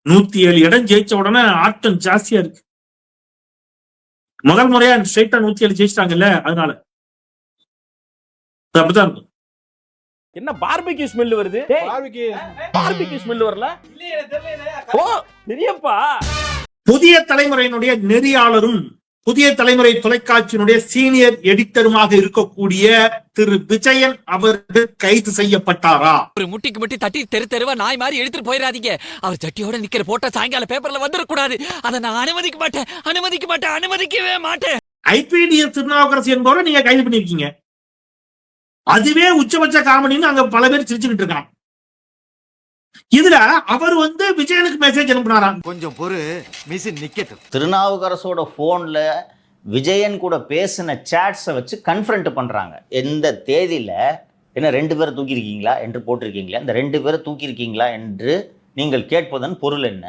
107 இடம் ஜெயிச்ச உடனே ஆட்டம் ஜாஸ்தியா இருக்கு. முதல் முறையா ஸ்ட்ரைட்டா 107 ஜெயிச்சிட்டாங்கல்ல, அதனால அப்படிதான் இருக்கும். என்ன பார்பிக்யூ ஸ்மெல் வருது? பார்பிக்யூ ஸ்மெல் வரல? ஓ பெரியப்பா. புதிய தலைமுறையினுடைய நெறியாளரும் புதிய தலைமுறை தொலைக்காட்சியினுடைய சீனியர் எடிட்டருமாக இருக்கக்கூடிய திரு விஜயன் அவர்கள் கைது செய்யப்பட்டாரா? ஒரு முட்டிக்கு முட்டி தட்டி தெரு தெருவா நாய் மாதிரி எடுத்துட்டு போயிடாதீங்க. அவர் சட்டியோட நிக்கிற போட்டோ சாயங்கால பேப்பர்ல வந்துடக்கூடாது. அதை நான் அனுமதிக்க மாட்டேன், அனுமதிக்க மாட்டேன், அனுமதிக்கவே மாட்டேன். ஐபிடிஎஸ் திருநாவுக்கரசு என்பவரை நீங்க கைது பண்ணிருக்கீங்க. அதுவே உச்சபட்ச காமெடின்னு அங்க பல பேர் சிரிச்சுக்கிட்டு இருக்கான். இதுல அவர் விஜயனுக்கு மெசேஜ் அனுப்புனாராம். கொஞ்சம் பொறு, மிஷின் நிக்கட்டும். திருநாவுக்கரசோட போன்ல விஜயன் கூட பேசின சாட்ஸை வச்சு கன்ஃபரண்ட் பண்றாங்க. எந்த தேதியில என்ன 2 பேரை தூக்கியிருக்கீங்களா என்று போட்டிருக்கீங்களா, இந்த 2 பேரை தூக்கியிருக்கீங்களா என்று நீங்கள் கேட்பதன் பொருள் என்ன?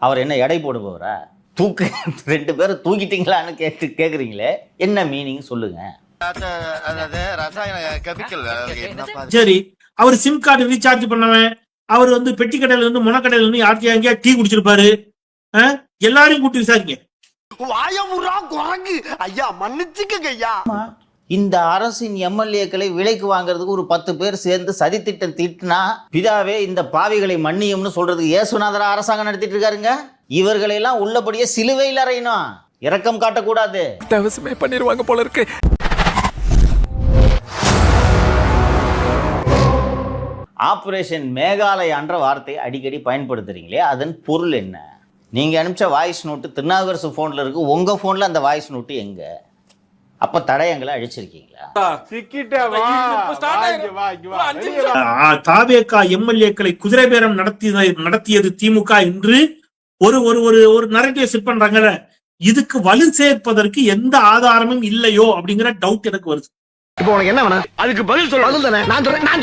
அவர் என்ன எடை போடுபவரா? 2 பேரை தூக்கிட்டீங்களான்னு கேட்குறீங்களே, என்ன மீனிங் சொல்லுங்க. சரி, அவர் சிம் கார்டு ரீசார்ஜ் பண்ணவன், அவர் பெட்டி கடையில இருந்து முனக்கடையில இருந்து யார்த்தையும் எங்கேயா டீ குடிச்சிருப்பாரு. எல்லாரையும் கூட்டி விசாரிங்க. இந்த அரசின் எம்எல்ஏக்களை விலைக்கு வாங்குறதுக்கு ஒரு 10 பேர் சேர்ந்து சதித்திட்டம் தீட்டினா பிதாவே இந்த பாவிகளை மன்னியும்னு சொல்றதுக்கு ஏசுநாதரா அரசாங்கம் நடத்திட்டு இருக்காருங்க. இவர்களை எல்லாம் உள்ளபடியே சிலுவையில் அறையணும், இரக்கம் காட்டக்கூடாது. தவசமே பண்ணிடுவாங்க போல இருக்கு. ஆபரேஷன் மேகாலயான்ற வார்த்தையை அடிக்கடி பயன்படுத்துறீங்களே, அதன் பொருள் என்ன? நீங்க அனுப்பிச்ச வாய்ஸ் நோட்டு திருநாவுக்கரசு போன்ல இருக்கு, உங்க போன்ல அந்த வாய்ஸ் நோட்டு எங்க? அப்ப தடயங்களை அழிச்சிருக்கீங்களா? தாவேகா எம்எல்ஏக்களை குதிரை பேரம் நடத்தியது திமுக என்று ஒரு நரேட்டிவ் செட் பண்றாங்கல்ல, இதுக்கு வலு சேர்ப்பதற்கு எந்த ஆதாரமும் இல்லையோ அப்படிங்கிற டவுட் எனக்கு வருது. இப்போ உனக்கு என்ன வேணும்? அதுக்கு பதில் சொல்லு. பதில் தானே நான் சொல்றேன்.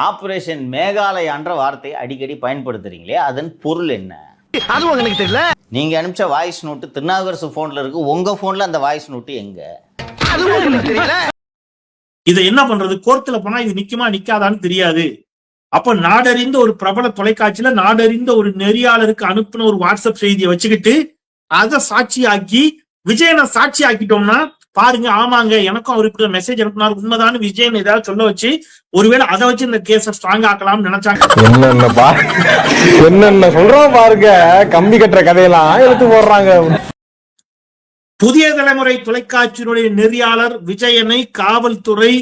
ஆபரேஷன் மேகாலயான்ற வார்த்தையை அடிக்கடி பயன்படுத்துறீங்களே, அதன் பொருள் என்ன? அதுவும் எனக்கு தெரியல. நீங்க அனுப்பிச்ச வாய்ஸ் நோட்டு திருநாவுக்கரசு போன்ல இருக்கு, உங்க போன்ல அந்த வாய்ஸ் நோட்டு எங்க? அதுவும் எனக்கு தெரியல. இதை என்ன பண்றது? கோர்ட்ல போனா இது நிக்குமா நிக்காதான்னு தெரியாது. அப்ப நாடறிந்த ஒரு பிரபல தொலைக்காட்சியில நாடறிந்த ஒரு நெறியாளருக்கு அனுப்பின ஒரு வாட்ஸ்அப் செய்தியை வச்சுக்கிட்டு அதை சாட்சியாக்கி விஜயனை சாட்சி ஆக்கிட்டோம்னா பாருங்க, ஆமாங்க எனக்கும் அவர் இப்படி மெசேஜ் அனுப்பினார், உண்மைதான் விஜயன் ஏதாவது சொல்ல வச்சு ஒருவேளை அதை வச்சு இந்த கேஸை ஸ்ட்ராங் ஆக்கலாம்னு நினைச்சாங்க. என்னென்ன சொல்றோம் பாருங்க, கம்பி கட்டுற கதையெல்லாம் எடுத்து போடுறாங்க. புதிய தலைமுறை தொலைக்காட்சியினுடைய நெறியாளர் விஜயனை காவல்துறை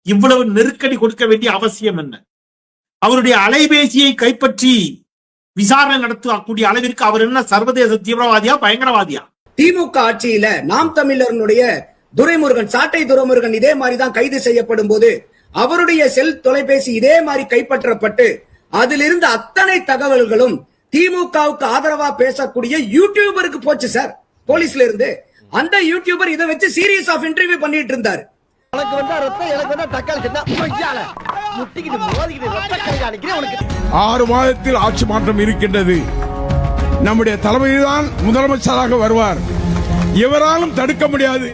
இவ்வளவு நெருக்கடி கொடுக்க வேண்டிய அவசியம் என்ன? அவருடைய அலைபேசியை கைப்பற்றி விசாரணை நடத்தக்கூடிய அளவிற்கு அவர் என்ன சர்வதேச தீவிரவாதியா பயங்கரவாதியா? திமுக ஆட்சியில நாம் தமிழர்களுடைய துரைமுருகன், சாட்டை துரைமுருகன் இதே மாதிரிதான் கைது செய்யப்படும் போது அவருடைய செல் தொலைபேசி இதே மாதிரி கைப்பற்றப்பட்டு அதிலிருந்து அத்தனை தகவல்களும் திமுகவுக்கு ஆதரவா பேசக்கூடிய யூடியூபருக்கு போச்சு சார். போலீஸ்ல இருந்து அந்த யூடியூபர் இதை வச்சு சீரியஸ் ஆஃப் இன்டர்வியூ பண்ணிட்டு இருந்தாரு. எனக்கு வந்தா ரத்தம், எனக்கு வந்தா தக்காளி சட்னா முட்டிக்கிட்டு மோதிக்கிட்டு ரத்த கை காணிக்கிறேன். உனக்கு 6 மாதத்தில் ஆட்சி மாற்றம் இருக்கின்றது. நம்முடைய தலைமைதான் முதலமைச்சராக வருவார், எவராலும் தடுக்க முடியாது.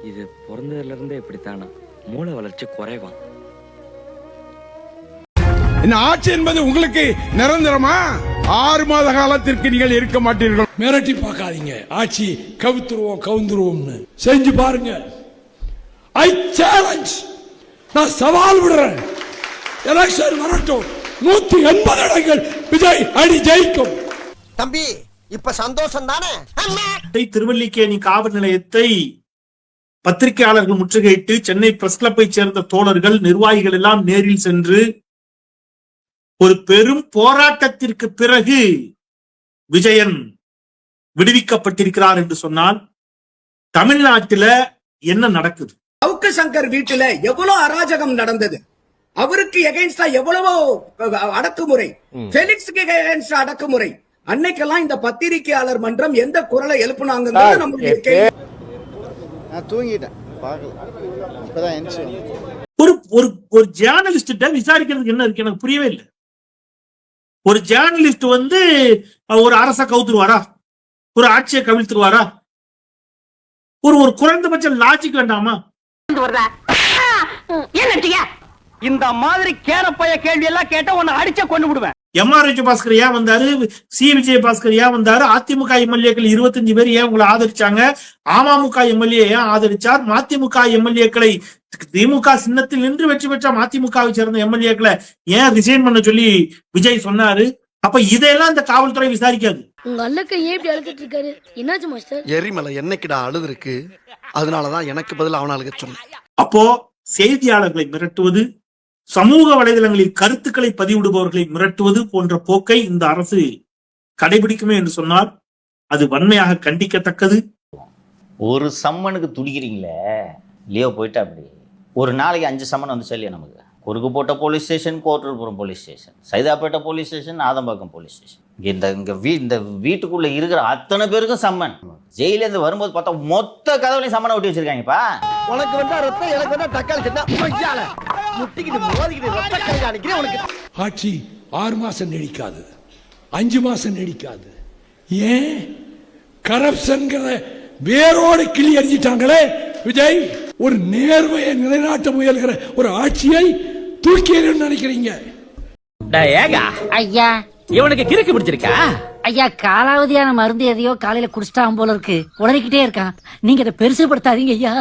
இது பிறந்ததுல இருந்தே இப்படித்தானா, மூளை வளர்ச்சி குறைவான். இந்த ஆட்சி என்பது உங்களுக்கு நிரந்தரமா? 6 மாத காலத்திற்கு நீங்கள் இருக்க மாட்டீர்கள். மிரட்டி பார்க்காதீங்க, ஆட்சி கவுந்துருவோம்னு செஞ்சு பாருங்க. ஐ சேலஞ்ச், நான் சவால் விடுறேன். எலெக்ஷன் வரட்டும், 180 இடங்கள் விஜய் அணி ஜெயிக்கும். தம்பி இப்ப சந்தோஷம் தானே? திருவல்லிக்கேணி காவல் நிலையத்தை பத்திரிகையாளர்கள் முற்றுகையிட்டு சென்னை பிரஸ் கிளப்பை சேர்ந்த தோழர்கள் நிர்வாகிகள் எல்லாம் நேரில் சென்று ஒரு பெரும் போராட்டத்திற்கு பிறகு விஜயன் விடுவிக்கப்பட்டிருக்கிறார் என்று சொன்னால் தமிழ்நாட்டில என்ன நடக்குது? சவுக்கு சங்கர் வீட்டுல எவ்வளவு அராஜகம் நடந்தது, அவருக்கு எகைன்ஸ்டா எவ்வளவோ அடக்குமுறை, பெலிக்ஸ்க்கு எகைன்ஸ்டா அடக்குமுறை. அன்னைக்கெல்லாம் இந்த பத்திரிகையாளர் மன்றம் எந்த குரலை எழுப்புனாங்க? ஒரு ஜேர்னலிஸ்ட் விசாரிக்கிறதுக்கு என்ன இருக்கு எனக்கு புரியவே இல்லை. ஒரு ஜேர்னலிஸ்ட் ஒரு அரச கவுத்துருவாரா, ஒரு ஆட்சியை கவிழ்த்துருவாரா? ஒரு குறைந்தபட்ச லாஜிக் வேண்டாமா? இந்த மாதிரி கேரப்பைய கேள்வி எல்லாம் கேட்டா உன்னை அடிச்ச கொண்டு விடுவேன். எம்.ஆர். விஜயபாஸ்கர் ஏன் வந்தாரு, சி. விஜயபாஸ்கர் ஏன் வந்தாரு, அதிமுக எம்எல்ஏக்கள் 25 பேர் ஏன் உங்களை ஆதரிச்சாங்க, அமமுக எம்எல்ஏ ஏன் ஆதரிச்சார், மதிமுக எம்எல்ஏக்களை திமுக சின்னத்தில் நின்று வெற்றி பெற்ற மதிமுகவை சேர்ந்த எம்எல்ஏக்களை ஏன் ரிசைன் பண்ண சொல்லி விஜய் சொன்னாரு. அப்ப இதையெல்லாம் இந்த காவல்துறை விசாரிக்காது. உங்க அல்லக்க ஏன் இப்படி அழுத்திட்டு இருக்காரு, என்னாச்சு மாஸ்டர்? எரிமலை என்னைக்குடா அழுது இருக்கு, அதனாலதான் எனக்கு பதில் அவன அழுக சொன்னேன். அப்போ செய்தியாளர்களை மிரட்டுவது, சமூக வலைதளங்களில் கருத்துக்களை பதிவிடுபவர்களை மிரட்டுவது போன்ற போக்கை இந்த அரசு கடைபிடிக்குமே என்று சொன்னால் அது வன்மையாக கண்டிக்கத்தக்கது. ஒரு சம்மனுக்கு துடிக்கிறீங்களே, லியோ போயிட்டா அப்படி ஒரு நாளைக்கு 5 சம்மன் வந்து இல்லையா நமக்கு. குறுக்குப்போட்ட police station, Kotturpuram police station, Saidapet police station, Adambakkam police station. இந்த வீட்டுக்குள்ள இருக்கிற அத்தனை பேருக்கும் சம்மன். ஜெயிலேருந்து வரும்போது பார்த்தா மொத்த கதவுலையும் சம்மனை ஒட்டி வச்சிருக்காங்கப்பா. உனக்கு வந்தா ரத்தம், எனக்கு வந்தா தக்காளி சட்னா முட்டிக்கிட்டு மோதிக்கிட்டு ரத்த கை காணிக்கிறேன் உனக்கு. ஆட்சி 6 மாசம் நீடிக்காது, 5 மாசம் நீடிக்காது. ஏன் கரப்ஷன்கிற வேரோடு கிளி அடிச்சிட்டாங்களே விஜய். ஒரு நேர்மையை நிலைநாட்ட முயல்கிற ஒரு ஆட்சியை தூக்கி நினைக்கிறீங்க. ஐயா இவனுக்கு கிறுக்கு பிடிச்சிருக்கா? ஐயா காலாவதியான மருந்து எதையோ காலையில குடிச்சிட்டான் போல இருக்கு, உடனே இருக்கான். நீங்க இதை பெருசுபடுத்தாதீங்க ஐயா.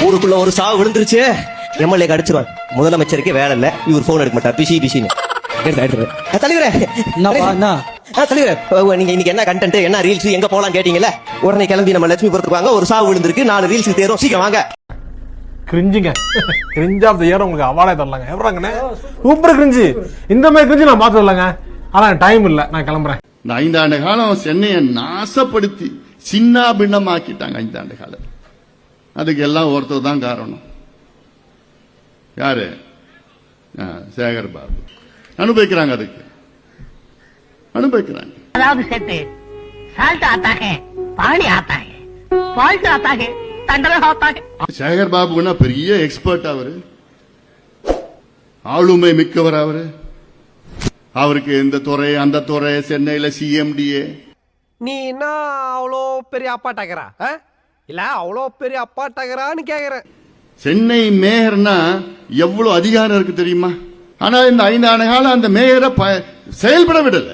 ஊருக்குள்ள ஒரு சாவு விழுந்துருச்சு, எம்எல்ஏ அடிச்சிருவான். முதலமைச்சருக்கு வேலை இல்ல, இவர் போன் எடுக்க மாட்டார், பிசின்னு நீங்க இன்னைக்கு என்ன கண்டென்ட், என்ன ரீல்ஸ், எங்க போலாம் கேட்டீங்கல்ல, உடனே கிளம்பி நம்ம லட்சுமிபுரத்துக்கு வாங்க, ஒரு சாவு விழுந்திருக்கு, 4 ரீல்ஸ் தேரும், சீக்கிரம் வாங்க. கிரிஞ்சுங்க, கிரிஞ்ச் ஆஃப் தி இயர் உங்களுக்கு அவார்டே தரலாங்க. எப்பறாங்கண்ணே சூப்பர் கிரிஞ்சு, இந்த மாதிரி கிரிஞ்சு நான் பார்த்து வரலங்க. ஆனா டைம் இல்ல, நான் கிளம்புறேன். இந்த 5 ஆண்டு காலம் சென்னையை நாசப்படுத்தி சின்ன பின்னமாக்கிட்டாங்க. 5 ஆண்டு காலம் அதுக்கு எல்லாம் ஒருத்தர் தான் காரணம். யாரு? சேகர் பாபு. அனுபவிக்கிறாங்க, அதுக்கு அனுபவிக்கிறாங்க. அதாவது செட்டு சால்ட் ஆத்தா ஹே, பானி ஆத்தா ஹே, ஃபால்ட் ஆத்தா ஹே, தண்டனை ஆத்தா ஹே. சேகர் பாபுன்னா பெரிய எக்ஸ்பர்ட். அவரு ஆளுமை மிக்கவர். அவருக்கு இந்த துறை அந்த துறை, சென்னையில சிஎம்டிஏ. நீ என்ன அவ்வளோ பெரிய அப்பா டகரா இல்ல, அவ்வளோ பெரிய அப்பா டகரான்னு கேக்குறேன். சென்னை மேயர்னா எவ்வளவு அதிகாரம் இருக்கு தெரியுமா? ஆனா இந்த 5 ஆண்டு காலம் அந்த மேயரை செயல்பட விடல.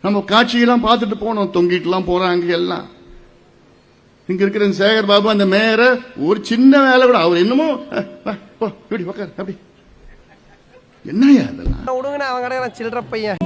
நம்ம காட்சியெல்லாம் பார்த்துட்டு போனோம், தொங்கிட்டு எல்லாம் போறாங்க எல்லாம். இங்க இருக்கிற சேகர் பாபு அந்த மேயரை ஒரு சின்ன வேலை கூட அவர் என்னமோ அப்படி என்னையா அதெல்லாம் விடுங்க, அவங்க கிடையாது சில்லற பையன்.